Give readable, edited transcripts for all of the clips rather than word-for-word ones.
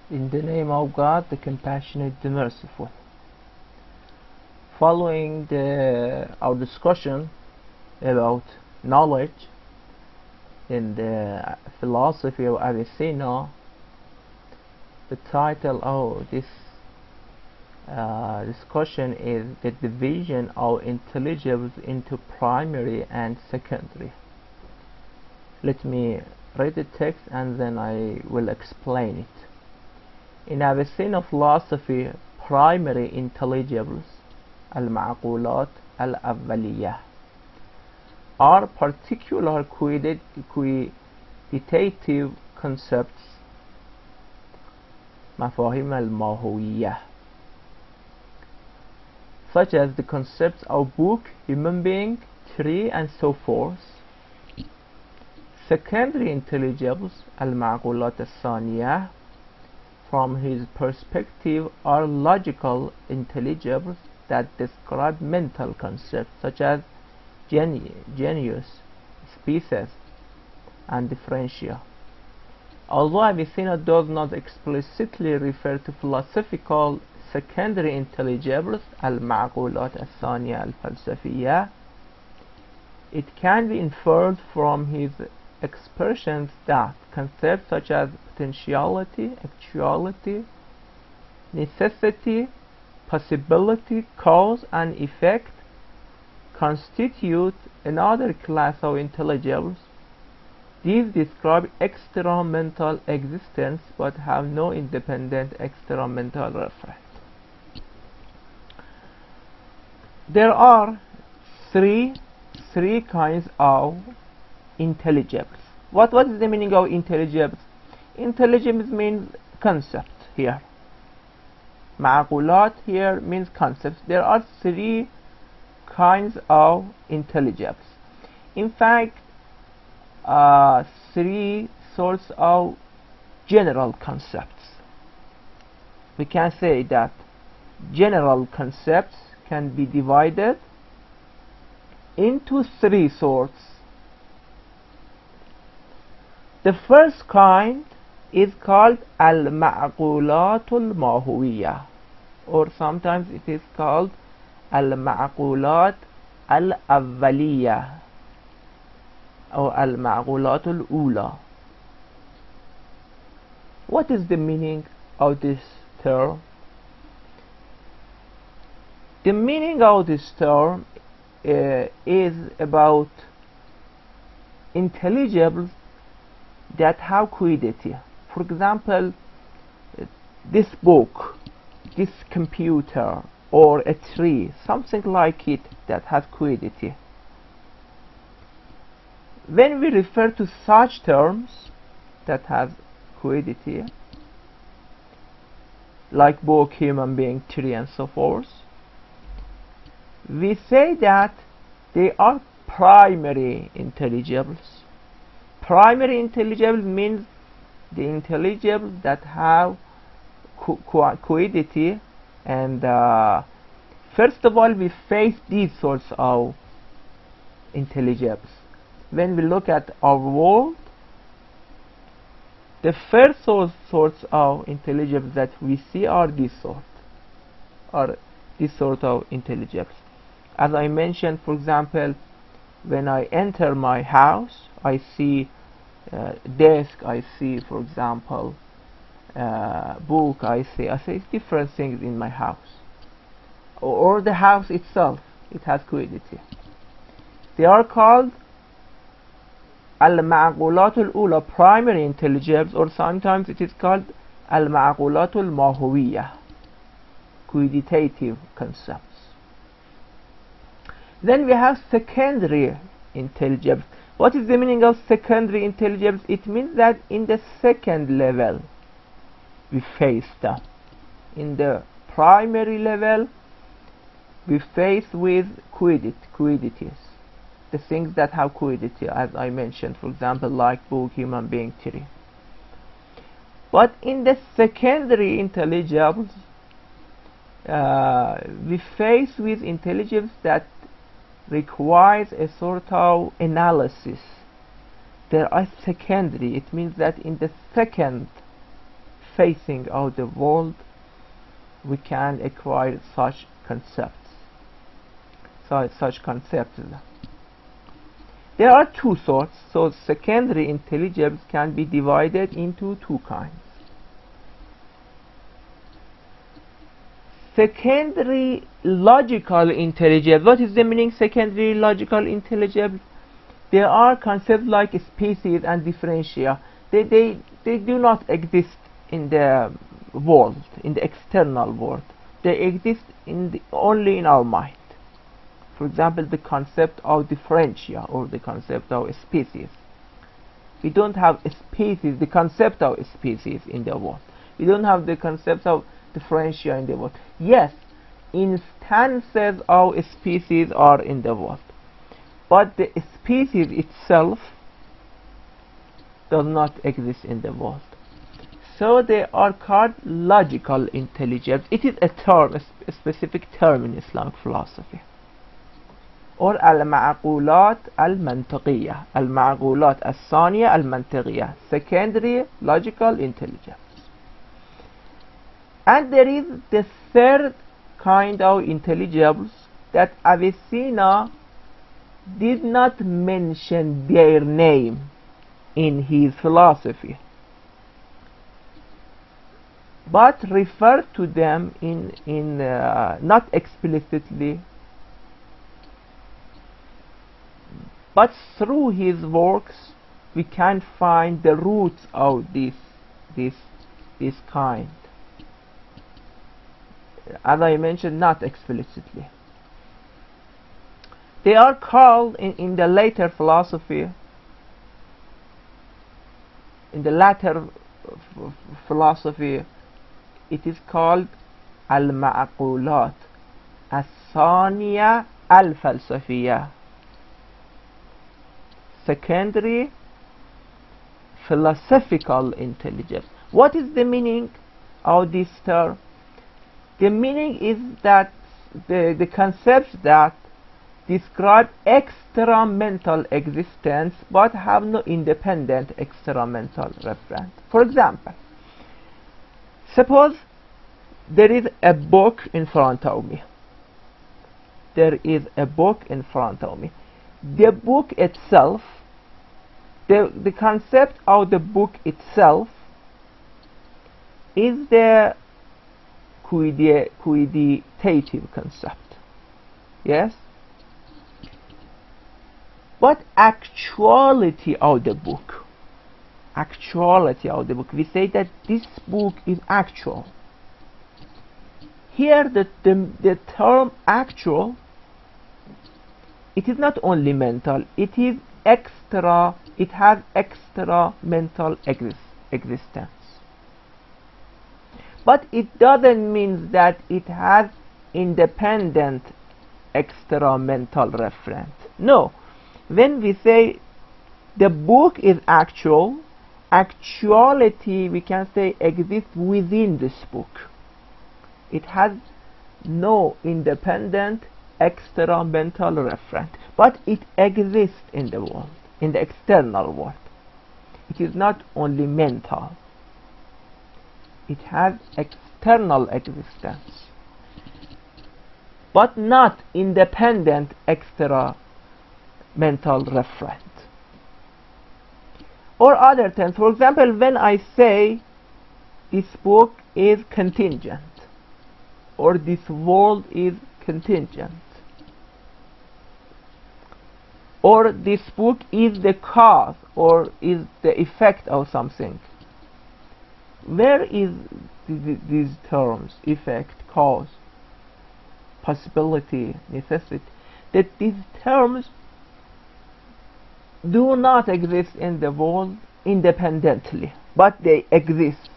In the name of God, the Compassionate, the Merciful. Following our discussion about knowledge in the philosophy of Avicenna, the title of this discussion is the division of intelligibles into primary and secondary. Let me read the text and then I will explain it. In Avicenna philosophy, primary intelligibles, al-ma'qulat al-awwaliyah, are particular quantitative concepts, mafahim al-mahawiyah, such as the concepts of book, human being, tree, and so forth. Secondary intelligibles, al-ma'qulat al-thaniyah, from his perspective, are logical intelligibles that describe mental concepts such as genus, species, and differentia. Although Avicenna does not explicitly refer to philosophical secondary intelligibles, al-ma'qulat al-thaniya al-falsafiyya, it can be inferred from his expressions that concepts such as potentiality, actuality, necessity, possibility, cause, and effect constitute another class of intelligibles. These describe extra-mental existence but have no independent extra-mental reference. There are three kinds of intelligibles. What is the meaning of intelligibles? Intelligibles means concept here. Ma'qulat here means concepts. There are three kinds of intelligibles. In fact, three sorts of general concepts. We can say that general concepts can be divided into three sorts. The first kind is called al-ma'qulat al-mahawiyah, or sometimes it is called al-ma'qulat al-awwaliyah or al-ma'qulat al-ula. What is the meaning of this term? The meaning of this term is about intelligibles that have quiddity. For example, this book, this computer, or a tree, something like it that has quiddity. When we refer to such terms that have quiddity, like book, human being, tree, and so forth, we say that they are primary intelligibles. Primary intelligible means the intelligibles that have quiddity, and first of all we face these sorts of intelligibles. When we look at our world, the first sorts of intelligibles that we see are this sort of intelligibles. As I mentioned, for example, when I enter my house, I see desk, I see, for example, book, I see different things in my house, or the house itself, it has quiddity. They are called al-ma'qulat al-ula, primary intelligibles, or sometimes it is called al-ma'qulat al-mahawiyah, quantitative concepts. Then we have secondary intelligibles. What is the meaning of secondary intelligibles? It means that in the second level we face them. In the primary level we face with quiddities, the things that have quiddity, as I mentioned, for example, like book, human being, tree. But in the secondary intelligibles we face with intelligibles that requires a sort of analysis. They are secondary. It means that in the second facing out the world, we can acquire such concepts. Such concepts. There are two sorts, so secondary intelligibles can be divided into two kinds. Secondary logical intelligible. What is the meaning secondary logical intelligible? There are concepts like species and differentia. They do not exist in the world, in the external world. They exist only in our mind. For example, the concept of differentia or the concept of species. We don't have a species, the concept of a species in the world. We don't have the concept of differentia in the world. Yes, instances of species are in the world, but the species itself does not exist in the world. So they are called logical intelligibles. It is a term, a specific term in Islamic philosophy. Or al-ma'qulat al-mantiqiyya, al-ma'qulat al-thaniya al-mantiqiyya, secondary logical intelligence. And there is the third kind of intelligibles that Avicenna did not mention their name in his philosophy, but referred to them in not explicitly, but through his works we can find the roots of this kind. As I mentioned, not explicitly. They are called in the later philosophy, in the latter philosophy, it is called al-ma'qulat al-thaniya al-falsafiyya, secondary philosophical intelligence. What is the meaning of this term? The meaning is that the concepts that describe extra mental existence but have no independent extra mental referent. For example, suppose there is a book in front of me. There is a book in front of me. The book itself, the concept of the book itself is the quantitative concept. Yes? But actuality of the book, we say that this book is actual. Here the term actual, it is not only mental, it is extra, it has extra mental existence. But it doesn't mean that it has independent extra mental referent. No. When we say the book is actual, actuality, we can say, exists within this book. It has no independent extra mental referent, but it exists in the world, in the external world. It is not only mental. It has external existence, but not independent extra mental referent. Or other terms, for example, when I say this book is contingent, or this world is contingent, or this book is the cause or is the effect of something. Where is these terms, effect, cause, possibility, necessity, that these terms do not exist in the world independently, but they exist.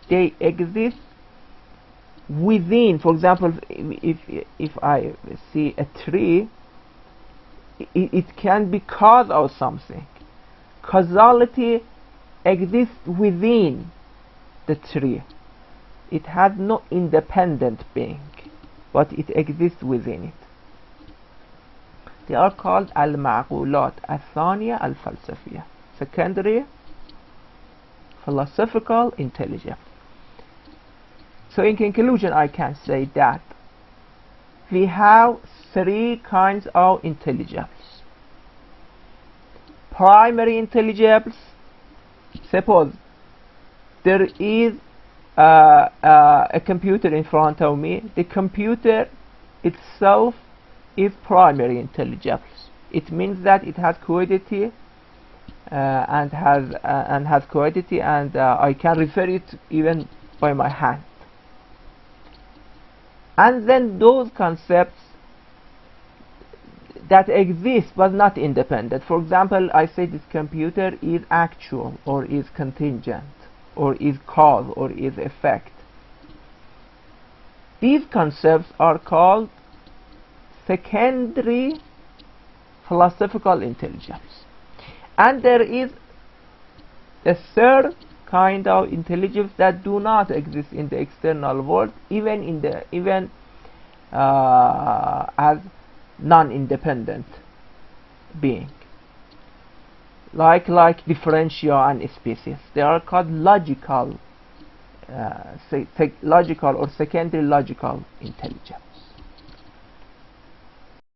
They exist within. For example, if I see a tree, it can be cause of something. Causality exists within the tree. It has no independent being, but it exists within it. They are called al-ma'qulat al-thaniya al-falsafiyya, secondary philosophical intelligence. So in conclusion, I can say that we have three kinds of intelligence. Primary intelligence, suppose there is a computer in front of me. The computer itself is primary intelligence. It means that it has quiddity and has quiddity, and I can refer it even by my hand. And then those concepts that exist but not independent. For example, I say this computer is actual, or is contingent, or is cause, or is effect. These concepts are called secondary philosophical intelligence. And there is a third kind of intelligence that do not exist in the external world, even as non-independent being, like differentia and species. They are called logical or secondary logical intelligence.